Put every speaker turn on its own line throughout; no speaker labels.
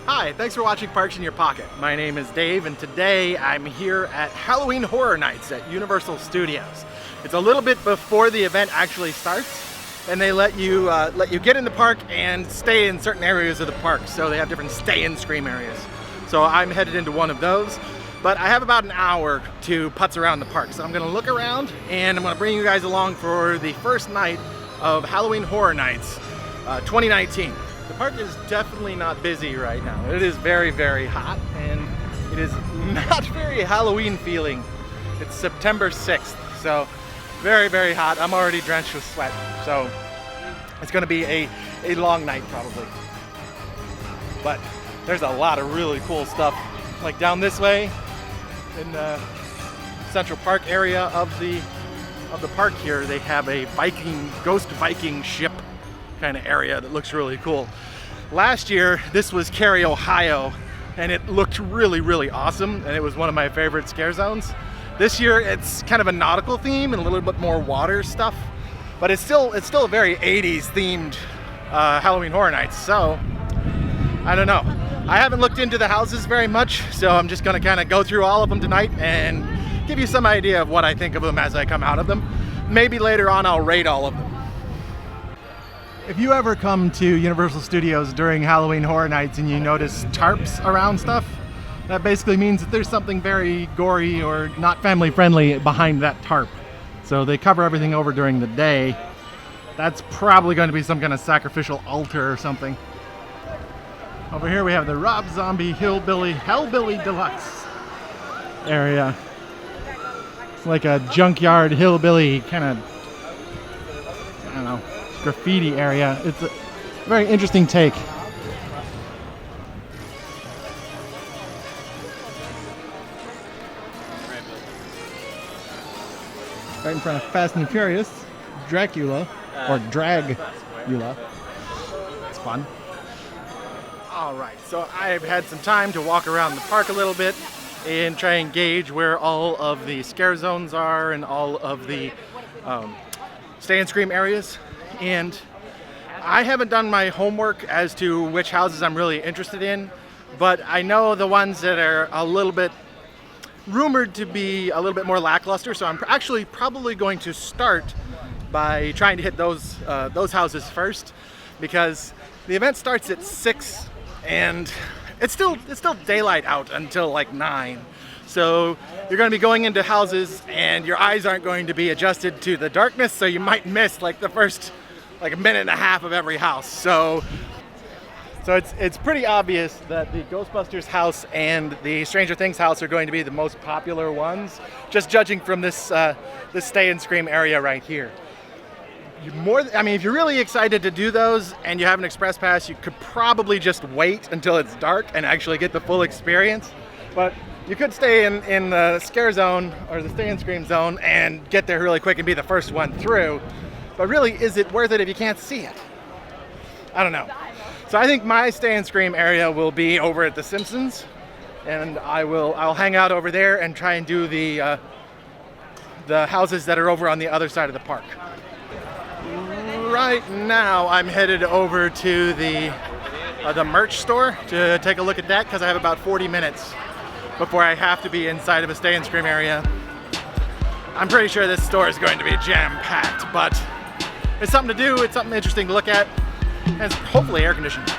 Hi, thanks for watching Parks in Your Pocket. My name is Dave, and today I'm here at Halloween Horror Nights at Universal Studios. It's a little bit before the event actually starts, and they let you get in the park and stay in certain areas of the park. So they have different stay and scream areas. So I'm headed into one of those, but I have about an hour to putz around the park. So I'm gonna look around, and I'm gonna bring you guys along for the first night of Halloween Horror Nights 2019. The park is definitely not busy right now. It is very, very hot, and it is not very Halloween feeling. It's September 6th, so very, very hot. I'm already drenched with sweat, so it's gonna be a long night probably. But there's a lot of really cool stuff. Like down this way in the Central Park area of the park here, they have a ghost Viking ship kind of area that looks really cool. Last year, this was Cary, Ohio, and it looked really, really awesome, and it was one of my favorite scare zones. This year, it's kind of a nautical theme and a little bit more water stuff, but it's still a very 80s themed Halloween Horror Nights, so I don't know. I haven't looked into the houses very much, so I'm just gonna kind of go through all of them tonight and give you some idea of what I think of them as I come out of them. Maybe later on I'll rate all of them. If you ever come to Universal Studios during Halloween Horror Nights and you notice tarps around stuff, that basically means that there's something very gory or not family friendly behind that tarp. So they cover everything over during the day. That's probably going to be some kind of sacrificial altar or something. Over here we have the Rob Zombie Hellbilly Deluxe area. It's like a junkyard hillbilly kind of, I don't know, graffiti area. It's a very interesting take. Right in front of Fast and Furious, Dracula, or Dragula. It's fun. Alright, so I've had some time to walk around the park a little bit and try and gauge where all of the scare zones are and all of the stay and scream areas. And I haven't done my homework as to which houses I'm really interested in, but I know the ones that are a little bit rumored to be a little bit more lackluster, so I'm actually probably going to start by trying to hit those houses first, because the event starts at 6 and it's still daylight out until like 9. So you're going to be going into houses and your eyes aren't going to be adjusted to the darkness, so you might miss like the first like a minute and a half of every house. So it's pretty obvious that the Ghostbusters house and the Stranger Things house are going to be the most popular ones, just judging from this stay and scream area right here. If you're really excited to do those and you have an express pass, you could probably just wait until it's dark and actually get the full experience. But you could stay in the scare zone or the stay and scream zone and get there really quick and be the first one through. But really, is it worth it if you can't see it? I don't know. So I think my stay and scream area will be over at the Simpsons, and I'll hang out over there and try and do the houses that are over on the other side of the park. Right now, I'm headed over to the merch store to take a look at that, because I have about 40 minutes before I have to be inside of a stay and scream area. I'm pretty sure this store is going to be jam-packed, but it's something to do, it's something interesting to look at, and it's hopefully air conditioned.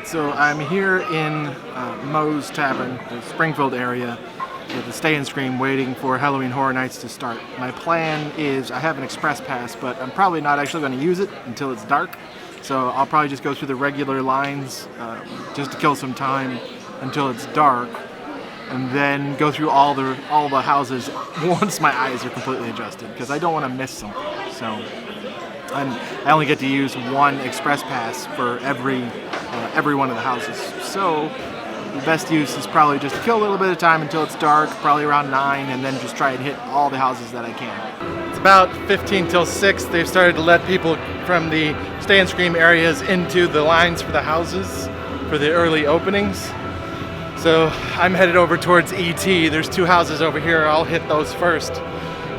Alright, so I'm here in Moe's Tavern, the Springfield area, with the Stay and Scream waiting for Halloween Horror Nights to start. My plan is I have an express pass, but I'm probably not actually going to use it until it's dark. So I'll probably just go through the regular lines just to kill some time until it's dark, and then go through all the houses once my eyes are completely adjusted, because I don't want to miss something. So I only get to use one express pass for every one of the houses. So the best use is probably just to kill a little bit of time until it's dark, probably around 9, and then just try and hit all the houses that I can. It's about 15 till 6. They've started to let people from the Stay and Scream areas into the lines for the houses for the early openings. So I'm headed over towards ET. There's 2 houses over here. I'll hit those first.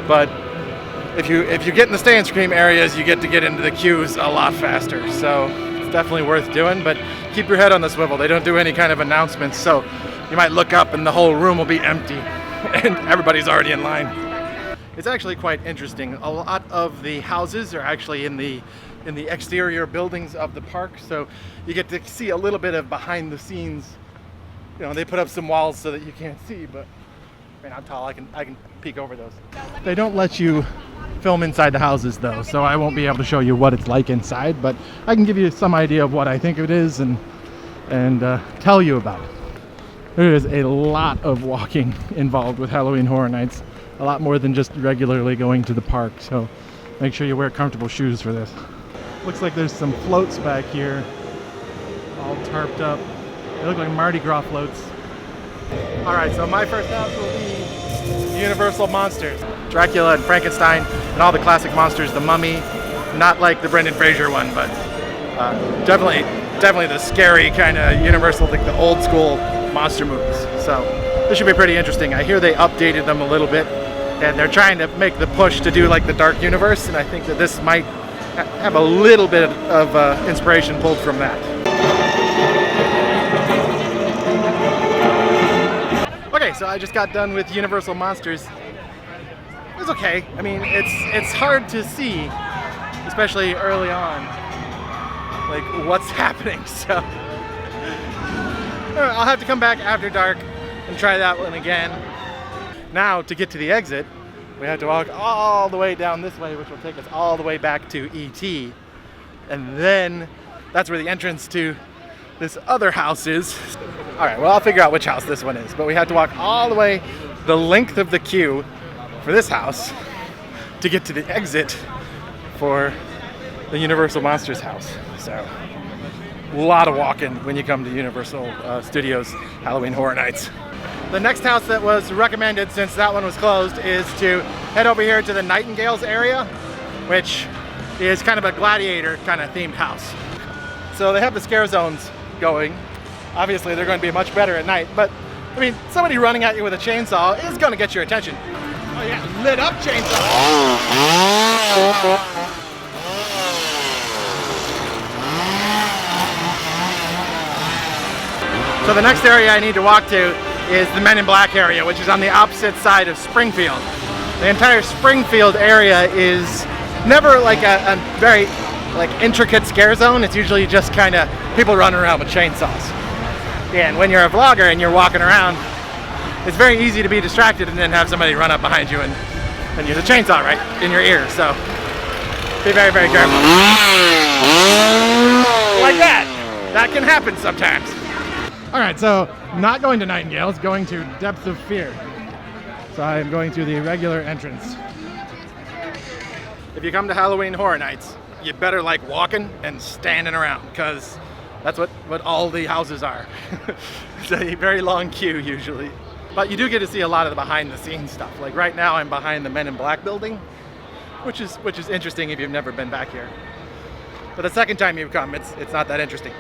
But if you get in the Stay and Scream areas, you get to get into the queues a lot faster. So it's definitely worth doing, but keep your head on the swivel. They don't do any kind of announcements, so you might look up and the whole room will be empty and everybody's already in line. It's actually quite interesting. A lot of the houses are actually in the exterior buildings of the park, so you get to see a little bit of behind the scenes. You know, they put up some walls so that you can't see, but I mean, I'm tall, I can peek over those. They don't let you film inside the houses though, so I won't be able to show you what it's like inside, but I can give you some idea of what I think it is and tell you about it. There is a lot of walking involved with Halloween Horror Nights, a lot more than just regularly going to the park, so make sure you wear comfortable shoes for this. Looks like there's some floats back here, all tarped up. They look like Mardi Gras floats. Alright, so my first house will be Universal Monsters. Dracula and Frankenstein and all the classic monsters, the Mummy, not like the Brendan Fraser one, but definitely the scary kind of Universal, like the old school monster movies. So this should be pretty interesting. I hear they updated them a little bit, and they're trying to make the push to do like the Dark Universe, and I think that this might have a little bit of inspiration pulled from that. Okay, so I just got done with Universal Monsters. It was okay. I mean, it's hard to see, especially early on, like what's happening. So I'll have to come back after dark and try that one again. Now, to get to the exit, we have to walk all the way down this way, which will take us all the way back to ET. And then that's where the entrance to this other house is. All right, well, I'll figure out which house this one is, but we have to walk all the way the length of the queue for this house to get to the exit for the Universal Monsters house. So a lot of walking when you come to Universal Studios Halloween Horror Nights. The next house that was recommended, since that one was closed, is to head over here to the Nightingales area, which is kind of a gladiator kind of themed house. So they have the scare zones going. Obviously they're going to be much better at night, but I mean, somebody running at you with a chainsaw is going to get your attention. Oh yeah, lit up chainsaw. So the next area I need to walk to is the Men in Black area, which is on the opposite side of Springfield. The entire Springfield area is never like a very like intricate scare zone. It's usually just kind of people running around with chainsaws. Yeah, and when you're a vlogger and you're walking around, it's very easy to be distracted and then have somebody run up behind you and use a chainsaw right in your ear. So be very, very careful. Like that. That can happen sometimes. All right, so not going to Nightingales, going to Depth of Fear. So I'm going through the regular entrance. If you come to Halloween Horror Nights, you better like walking and standing around, because that's what all the houses are. It's a very long queue usually. But you do get to see a lot of the behind the scenes stuff. Like right now I'm behind the Men in Black building, which is interesting if you've never been back here. But the second time you've come, it's not that interesting.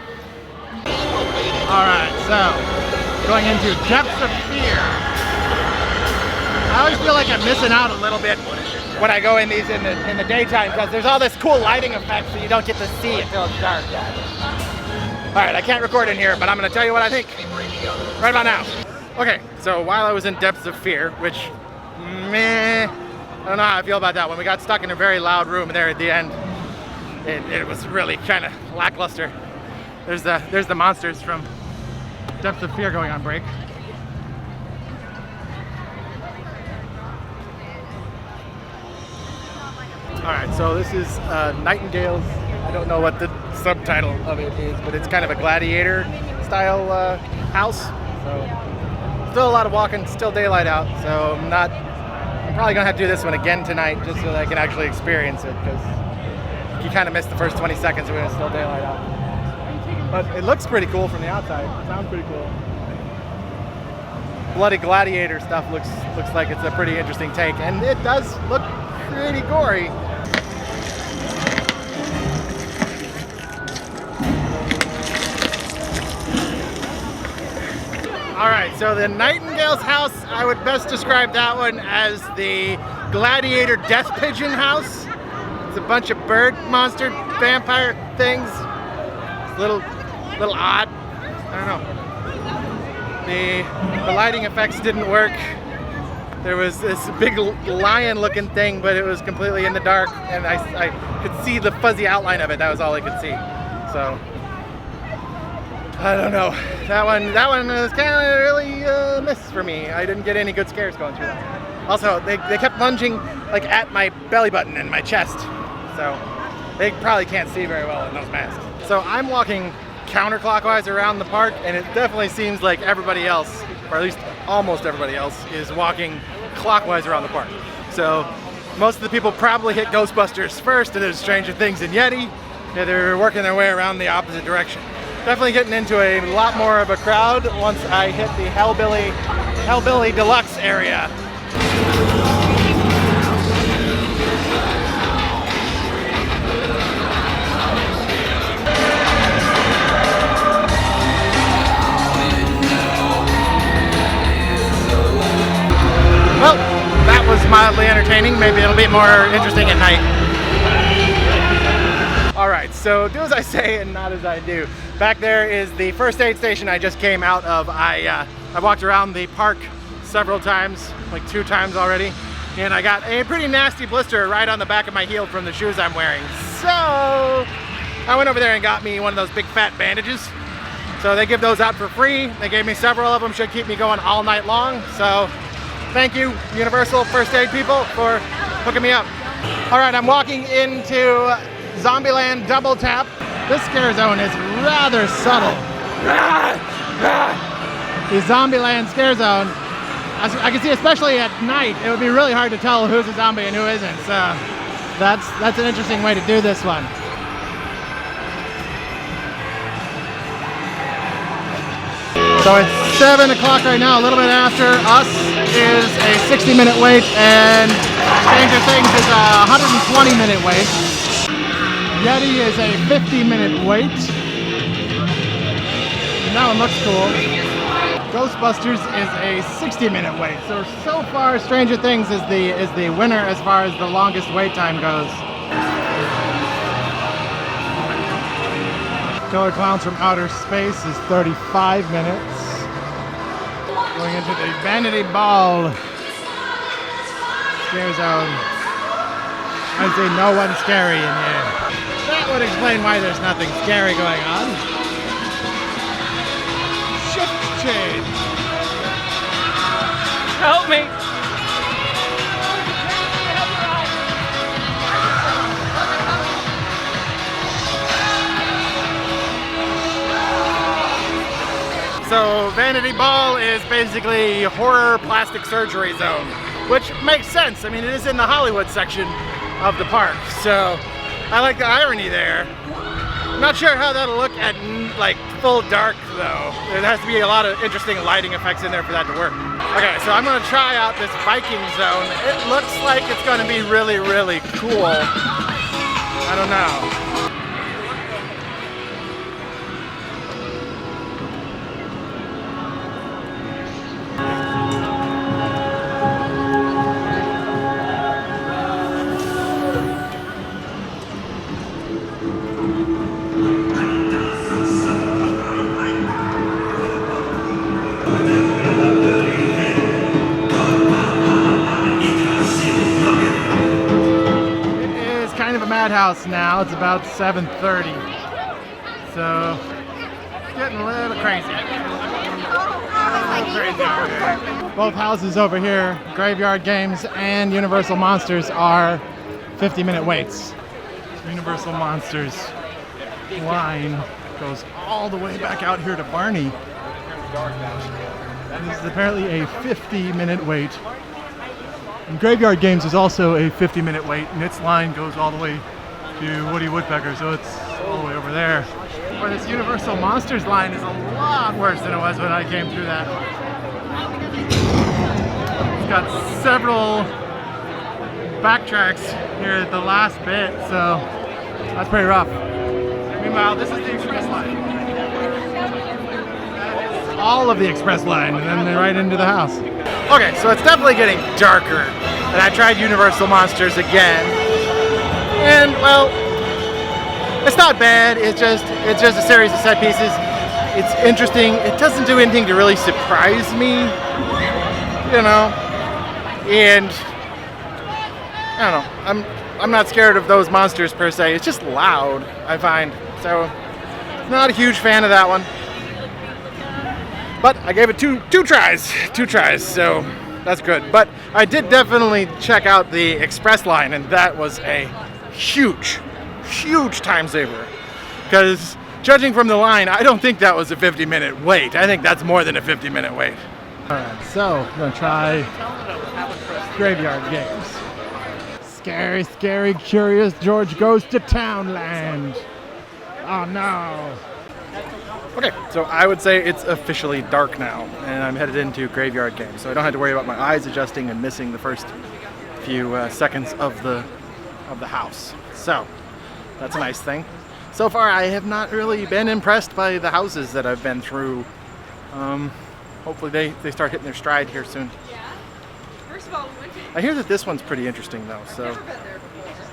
All right, so going into Depths of Fear. I always feel like I'm missing out a little bit when I go in these in the daytime, because there's all this cool lighting effects that you don't get to see until it's dark. All right, I can't record in here, but I'm going to tell you what I think right about now. Okay, so while I was in Depths of Fear, which, meh, I don't know how I feel about that. When we got stuck in a very loud room there at the end, it was really kind of lackluster. There's the monsters from Depths of Fear going on break. Alright, so this is Nightingale's, I don't know what the subtitle of it is, but it's kind of a gladiator style house. So still a lot of walking, still daylight out, so I'm probably gonna have to do this one again tonight just so that I can actually experience it, because you kind of missed the first 20 seconds when it's still daylight out. But it looks pretty cool from the outside. It sounds pretty cool. Bloody gladiator stuff looks like it's a pretty interesting take, and it does look pretty gory. Alright, so the Nightingale's house, I would best describe that one as the gladiator death pigeon house. It's a bunch of bird monster vampire things. It's a little odd. I don't know. The lighting effects didn't work. There was this big lion looking thing, but it was completely in the dark, and I could see the fuzzy outline of it. That was all I could see. So I don't know. That one was kind of really a miss for me. I didn't get any good scares going through that. Also, they kept lunging like at my belly button and my chest. So they probably can't see very well in those masks. So I'm walking counterclockwise around the park, and it definitely seems like everybody else, or at least almost everybody else, is walking clockwise around the park. So most of the people probably hit Ghostbusters first, and there's Stranger Things and Yeti. Yeah, they're working their way around the opposite direction. Definitely getting into a lot more of a crowd once I hit the Hellbilly Deluxe area. Well, that was mildly entertaining. Maybe it'll be more interesting at night. Alright, so do as I say and not as I do. Back there is the first aid station I just came out of. I walked around the park several times, like 2 times already, and I got a pretty nasty blister right on the back of my heel from the shoes I'm wearing. So I went over there and got me one of those big fat bandages. So they give those out for free. They gave me several of them, should keep me going all night long. So thank you, Universal First Aid people, for hooking me up. Alright, I'm walking into Zombieland Double Tap. This scare zone is rather subtle. The Zombieland scare zone, as I can see, especially at night, it would be really hard to tell who's a zombie and who isn't. So that's an interesting way to do this one. So it's 7 o'clock right now. A little bit after us is a 60-minute wait, and Stranger Things is a 120-minute wait. Yeti is a 50-minute wait. And that one looks cool. Ghostbusters is a 60-minute wait. So far, Stranger Things is the winner as far as the longest wait time goes. Killer Clowns from Outer Space is 35 minutes. Going into the Vanity Ball scare zone. I see no one scary in here. That would explain why there's nothing scary going on. Shift change.
Help me.
So Vanity Ball is basically horror plastic surgery zone, which makes sense. I mean, it is in the Hollywood section of the park, so I like the irony there. Not sure how that'll look at like full dark though. There has to be a lot of interesting lighting effects in there for that to work. Okay, so I'm gonna try out this Viking zone. It looks like it's gonna be really, really cool. I don't know. Madhouse now. It's about 7:30, so getting a little crazy. Both houses over here, Graveyard Games and Universal Monsters, are 50-minute waits. Universal Monsters line goes all the way back out here to Barney. This is apparently a 50-minute wait. And Graveyard Games is also a 50-minute wait, and its line goes all the way to Woody Woodpecker, so it's all the way over there. But this Universal Monsters line is a lot worse than it was when I came through that. It's got several backtracks here at the last bit, so that's pretty rough. Meanwhile, this is the express line. That is all of the express line, and then right into the house. Okay, so it's definitely getting darker, and I tried Universal Monsters again, and well, it's not bad. It's just a series of set pieces. It's interesting. It doesn't do anything to really surprise me, you know. And I don't know. I'm not scared of those monsters per se. It's just loud, I find. So, not a huge fan of that one. But I gave it two tries, so that's good. But I did definitely check out the express line, and that was a huge time saver. Because judging from the line, I don't think that was a 50-minute wait. I think that's more than a 50-minute wait. Alright, so I'm gonna try Graveyard Games. Scary, scary, curious George Goes to Townland. Oh no. Okay, so I would say it's officially dark now, and I'm headed into Graveyard Games, so I don't have to worry about my eyes adjusting and missing the first few seconds of the house. So that's a nice thing. So far, I have not really been impressed by the houses that I've been through. Hopefully they start hitting their stride here soon.
First of all, we went to...
I hear that this one's pretty interesting though, so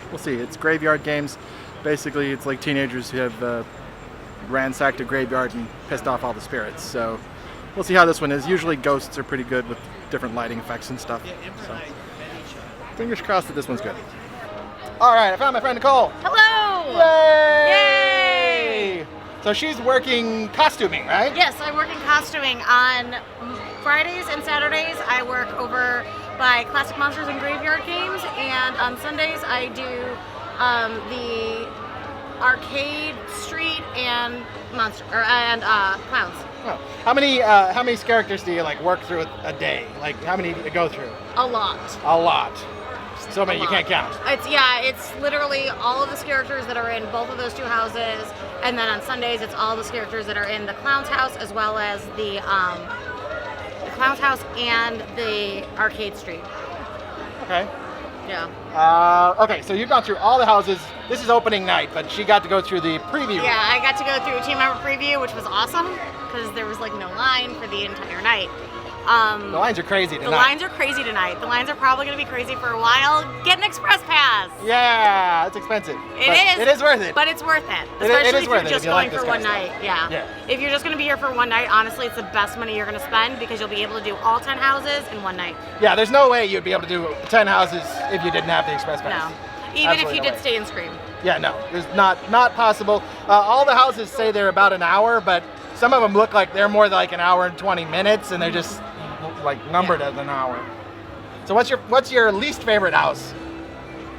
we'll see. It's Graveyard Games. Basically, it's like teenagers who have ransacked a graveyard and pissed off all the spirits. So we'll see how this one is. Usually ghosts are pretty good with different lighting effects and stuff. So fingers crossed that this one's good. All right, I found my friend Nicole.
Hello!
Yay!
Yay!
So she's working costuming, right?
Yes, I'm working costuming. On Fridays and Saturdays, I work over by Classic Monsters and Graveyard Games, and on Sundays I do the Arcade Street and Clowns.
Oh. How many characters do you like work through a day? Like how many do you go through?
A lot.
A lot. So many you can't count.
It's literally all of the characters that are in both of those two houses, and then on Sundays it's all the characters that are in the Clown's house as well as the Clown's house and the Arcade Street.
Okay.
Yeah.
Okay, so you've gone through all the houses. This is opening night, but she got to go through the preview.
Yeah, I got to go through a team member preview, which was awesome because there was like no line for the entire night.
The lines are crazy tonight.
The lines are crazy tonight. The lines are probably going to be crazy for a while. Get an express pass.
Yeah, it's expensive.
It
is worth it.
But it's worth it.
It
Especially
is
if
worth
you're
it
just
if you
going
like this
for
kind
one
of
night.
stuff.
Yeah. If you're just going to be here for one night, honestly, it's the best money you're going to spend because you'll be able to do all 10 houses in one night.
Yeah, there's no way you'd be able to do 10 houses if you didn't have the express pass.
No. Even
Absolutely
if you
no
did
way.
stay and scream.
Yeah, no, it's not possible. All the houses say they're about an hour, but some of them look like they're more like an hour and 20 minutes, and they're just like numbered as an hour. So what's your least favorite house?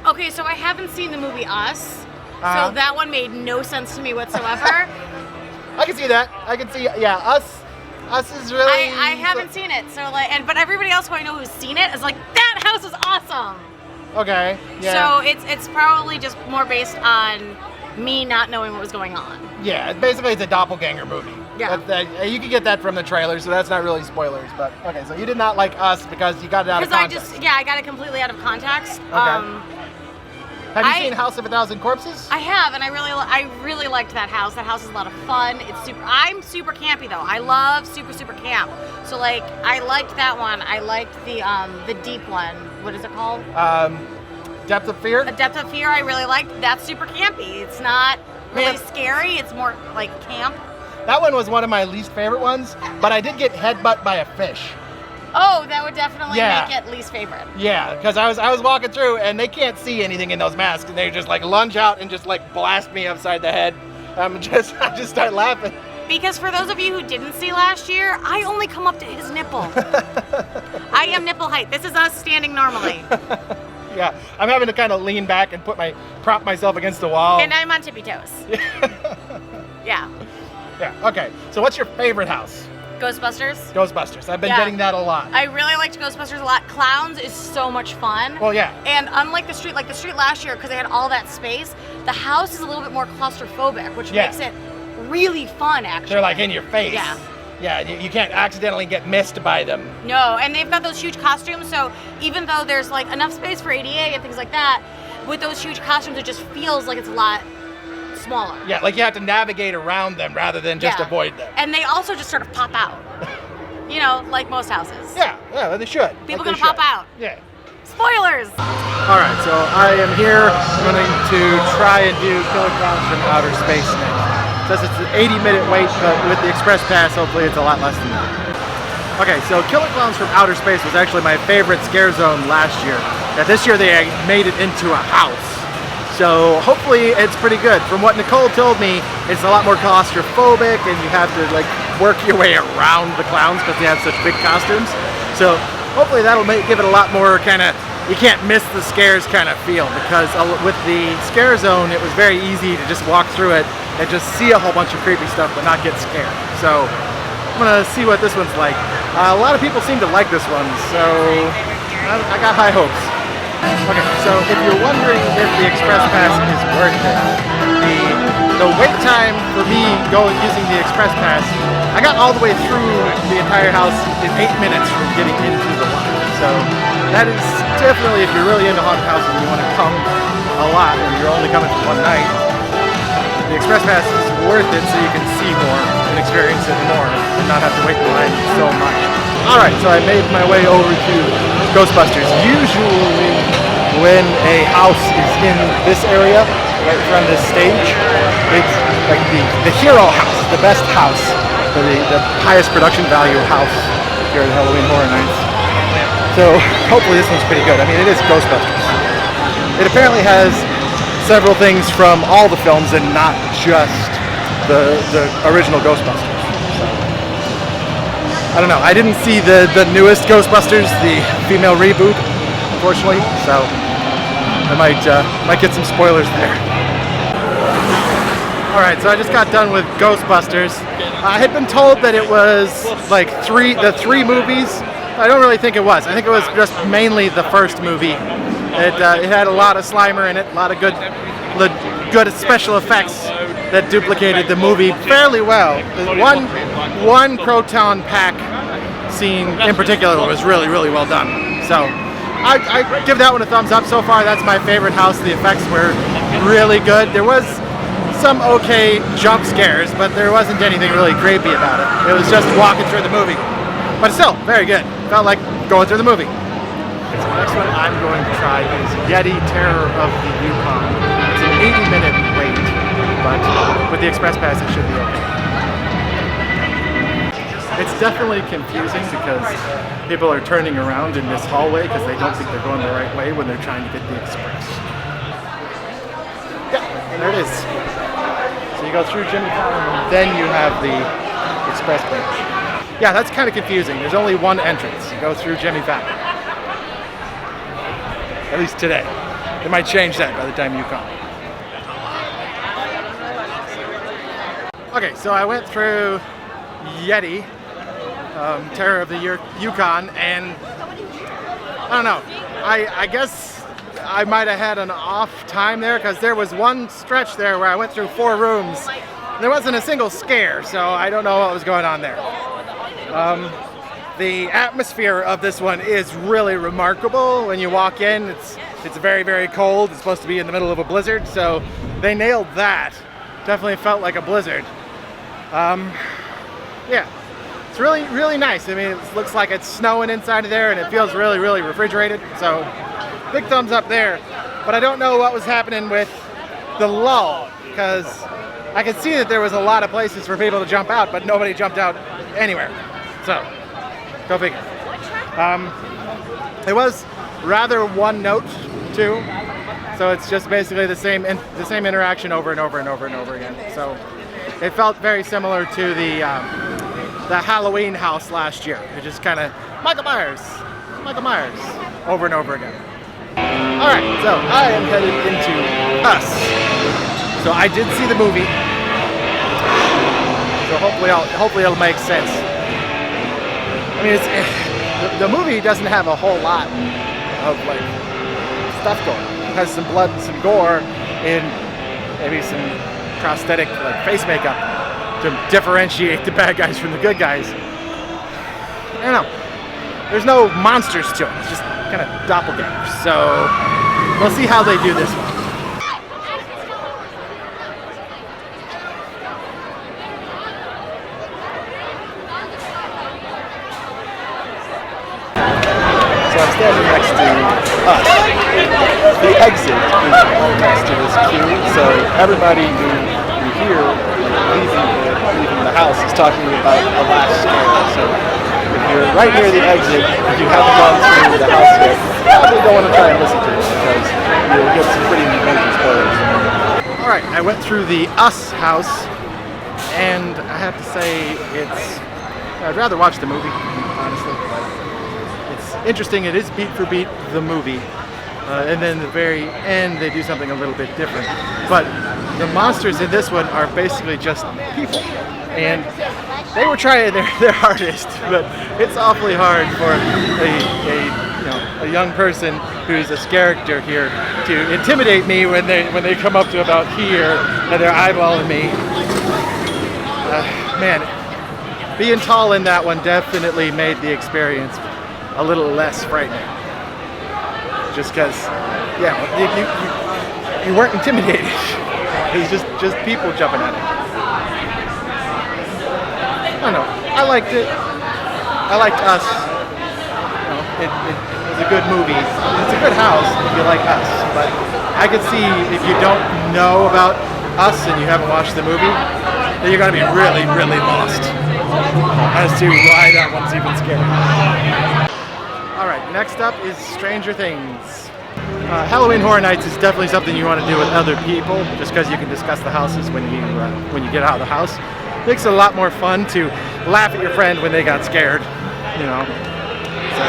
Okay, so I haven't seen the movie Us,
Uh-huh.
so that one made no sense to me whatsoever.
I can see that. I can see, yeah, Us is really...
I haven't seen it, so but everybody else who I know who's seen it is like, that house is awesome.
Okay, yeah.
So it's probably just more based on me not knowing what was going on.
Yeah, basically it's a doppelganger movie.
Yeah.
You can get that from the trailer, so that's not really spoilers. But okay, so you did not like Us because you got it out of context.
I got it completely out of context.
Okay. Have you seen House of a Thousand Corpses?
I have, and I really liked that house. That house is a lot of fun. I'm super campy though. I love super camp. So like, I liked that one. I liked the deep one. What is it called?
Depth of Fear?
A Depth of Fear I really liked. That's super campy. It's not really scary. It's more like camp.
That one was one of my least favorite ones, but I did get headbutt by a fish.
Oh, that would definitely make it least favorite.
Yeah, because I was walking through and they can't see anything in those masks, and they just like lunge out and just like blast me upside the head. I just start laughing.
Because for those of you who didn't see last year, I only come up to his nipple. I am nipple height. This is us standing normally.
Yeah, I'm having to kind of lean back and prop myself against the wall.
And I'm on tippy toes. Yeah.
Yeah, okay. So what's your favorite house?
Ghostbusters.
Ghostbusters. I've been getting that a lot.
I really liked Ghostbusters a lot. Clowns is so much fun.
Well, yeah.
And unlike the street last year, because they had all that space, the house is a little bit more claustrophobic, which makes it really fun, actually.
They're like in your face.
Yeah.
Yeah, you can't accidentally get missed by them.
No, and they've got those huge costumes, so even though there's like enough space for ADA and things like that, with those huge costumes, it just feels like it's a lot smaller.
Yeah, like you have to navigate around them rather than just avoid them.
And they also just sort of pop out. You know, like most houses.
Yeah, they should.
People gonna pop out.
Yeah.
Spoilers!
Alright, so I am here going to try and do Killer Clowns from Outer Space next. Says it's an 80-minute wait, but with the Express Pass, hopefully it's a lot less than that. Okay, so Killer Clowns from Outer Space was actually my favorite scare zone last year. Now this year they made it into a house. So hopefully it's pretty good. From what Nicole told me, it's a lot more claustrophobic and you have to like work your way around the clowns because they have such big costumes. So hopefully that'll give it a lot more kind of, you can't miss the scares kind of feel, because with the scare zone it was very easy to just walk through it and just see a whole bunch of creepy stuff but not get scared. So I'm gonna see what this one's like. A lot of people seem to like this one, so I got high hopes. Okay, so if you're wondering if the Express Pass is worth it, the wait time for me using the Express Pass, I got all the way through the entire house in 8 minutes from getting into the line. So that is definitely, if you're really into haunted houses and you want to come a lot and you're only coming for one night, the Express Pass is worth it so you can see more and experience it more and not have to wait in line so much. Alright, so I made my way over to Ghostbusters. Usually when a house is in this area, right in front of this stage, it's like the hero house, the best house, the highest production value house here at Halloween Horror Nights. So hopefully this one's pretty good. I mean, it is Ghostbusters. It apparently has several things from all the films and not just the original Ghostbusters. So, I don't know. I didn't see the newest Ghostbusters, the female reboot, unfortunately. So I might get some spoilers there. All right, so I just got done with Ghostbusters. I had been told that it was like the three movies. I don't really think it was. I think it was just mainly the first movie. It had a lot of Slimer in it, a lot of good special effects that duplicated the movie fairly well. One proton pack scene in particular was really, really well done. So I give that one a thumbs up so far. That's my favorite house. The effects were really good. There was some okay jump scares, but there wasn't anything really creepy about it. It was just walking through the movie. But still, very good. Felt like going through the movie. So the next one I'm going to try is Yeti Terror of the Yukon. It's an 80-minute wait, but with the Express Pass it should be okay. It's definitely confusing because people are turning around in this hallway because they don't think they're going the right way when they're trying to get the Express. Yeah, there it is. So you go through Jimmy Fallon and then you have the Express bridge. Yeah, that's kind of confusing. There's only one entrance. You go through Jimmy Fallon. At least today. They might change that by the time you come. Okay, so I went through Yeti, Terror of the Yukon, and I don't know. I guess I might have had an off time there because there was one stretch there where I went through 4 rooms. There wasn't a single scare, so I don't know what was going on there. The atmosphere of this one is really remarkable. When you walk in, it's very, very cold. It's supposed to be in the middle of a blizzard, so they nailed that. Definitely felt like a blizzard. Yeah, it's really, really nice. I mean, it looks like it's snowing inside of there, and it feels really, really refrigerated. So, big thumbs up there. But I don't know what was happening with the lull, because I could see that there was a lot of places for people to jump out, but nobody jumped out anywhere. So, go figure. It was rather one note too, so it's just basically the same interaction over and over and over and over again. So it felt very similar to the Halloween house last year. It just kind of Michael Myers, over and over again. All right, so I am headed into Us. So I did see the movie, so hopefully it'll make sense. I mean, the movie doesn't have a whole lot of like stuff going on. It has some blood and some gore and maybe some prosthetic like face makeup to differentiate the bad guys from the good guys. I don't know. There's no monsters to it. It's just kind of doppelgangers. So we'll see how they do this one. So I'm standing next to Us. The exit is all next to this queue. So everybody who you hear leaving the house is talking about a last scare. So if you're right near the exit, if you haven't gone through the house yet, you probably don't want to try and listen to it because you'll get some pretty major spoilers. Alright, I went through the Us house, and I have to say I'd rather watch the movie, honestly. But it's interesting, it is beat for beat the movie. And then at the very end, they do something a little bit different. But the monsters in this one are basically just people. And they were trying their hardest, but it's awfully hard for a young person who's a character here to intimidate me when they come up to about here and they're eyeballing me. Man, being tall in that one definitely made the experience a little less frightening. Just because, yeah, you weren't intimidated. It was just people jumping at it. I don't know. I liked it. I liked Us. It was a good movie. It's a good house if you like Us. But I could see if you don't know about Us and you haven't watched the movie, then you're going to be really, really lost as to why that one's even scary. Alright, next up is Stranger Things. Halloween Horror Nights is definitely something you want to do with other people, just because you can discuss the houses when you get out of the house. Makes it a lot more fun to laugh at your friend when they got scared, you know. So,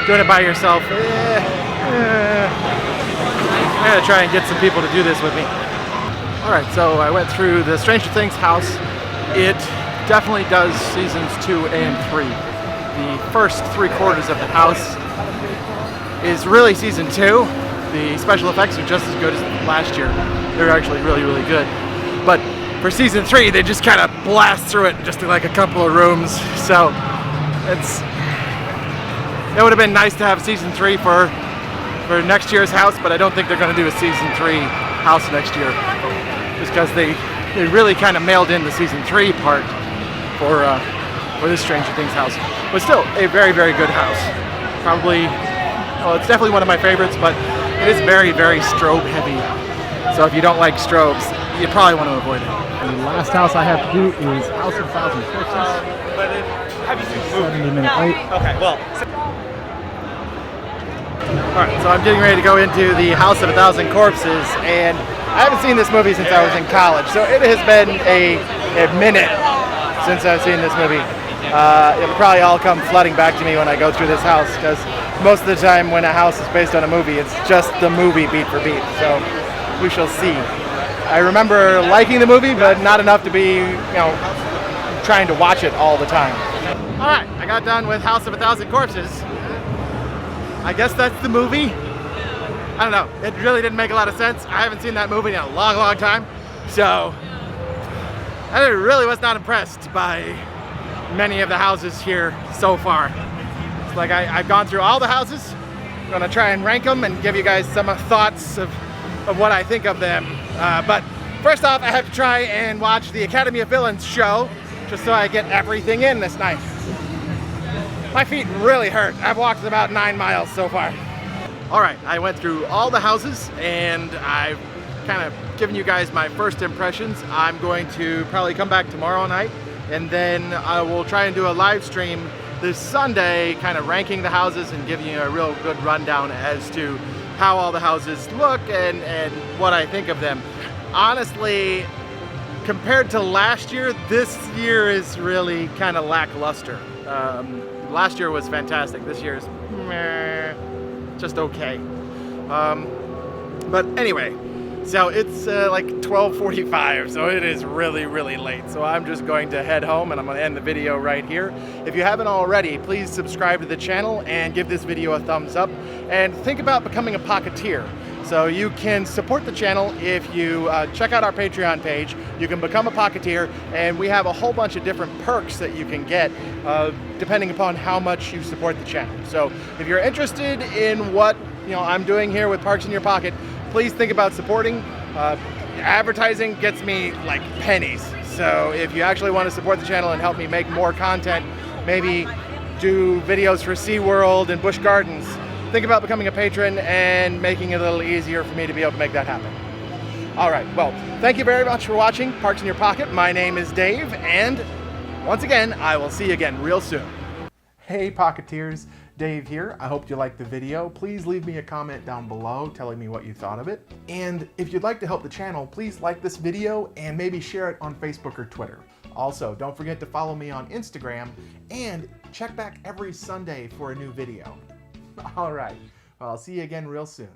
doing it by yourself, I'm gonna try and get some people to do this with me. Alright, so I went through the Stranger Things house. It definitely does seasons 2 and 3. The first 3/4 of the house is really season 2. The special effects are just as good as last year. They're actually really, really good. But for season 3, they just kind of blast through it in just like a couple of rooms. So it would have been nice to have season 3 for next year's house, but I don't think they're going to do a season 3 house next year, just because they really kind of mailed in the season 3 part for this Stranger Things house. But still, a very, very good house. Probably, well, it's definitely one of my favorites, but it is very, very strobe heavy. So if you don't like strobes, you probably want to avoid it. And the last house I have to do is House of 1,000 Corpses.
But have you seen the movie?
70-minute wait.
Okay, well.
Alright, so I'm getting ready to go into the House of 1,000 Corpses, and I haven't seen this movie since I was in college, so it has been a minute since I've seen this movie. It'll probably all come flooding back to me when I go through this house, because most of the time when a house is based on a movie, it's just the movie beat for beat, so we shall see. I remember liking the movie, but not enough to be, trying to watch it all the time. Alright, I got done with House of 1,000 Corpses. I guess that's the movie. I don't know, it really didn't make a lot of sense. I haven't seen that movie in a long, long time, so I really was not impressed by many of the houses here so far. It's like I've gone through all the houses. I'm gonna try and rank them and give you guys some thoughts of what I think of them. But first off, I have to try and watch the Academy of Villains show, just so I get everything in this night. My feet really hurt. I've walked about 9 miles so far. All right, I went through all the houses and I've kind of given you guys my first impressions. I'm going to probably come back tomorrow night, and then I will try and do a live stream this Sunday, kind of ranking the houses and giving you a real good rundown as to how all the houses look and what I think of them. Honestly, compared to last year, this year is really kind of lackluster. Last year was fantastic. This year is meh, just okay. But anyway, so it's like 12:45, so it is really, really late. So I'm just going to head home and I'm going to end the video right here. If you haven't already, please subscribe to the channel and give this video a thumbs up. And think about becoming a Pocketeer. So you can support the channel if you check out our Patreon page. You can become a Pocketeer, and we have a whole bunch of different perks that you can get depending upon how much you support the channel. So if you're interested in what I'm doing here with Parks in Your Pocket, please think about supporting. Advertising gets me like pennies. So if you actually want to support the channel and help me make more content, maybe do videos for SeaWorld and Busch Gardens, think about becoming a patron and making it a little easier for me to be able to make that happen. All right, well, thank you very much for watching Parks in Your Pocket. My name is Dave, and once again, I will see you again real soon. Hey Pocketeers, Dave here. I hope you liked the video. Please leave me a comment down below telling me what you thought of it. And if you'd like to help the channel, please like this video and maybe share it on Facebook or Twitter. Also, don't forget to follow me on Instagram and check back every Sunday for a new video. All right, well, I'll see you again real soon.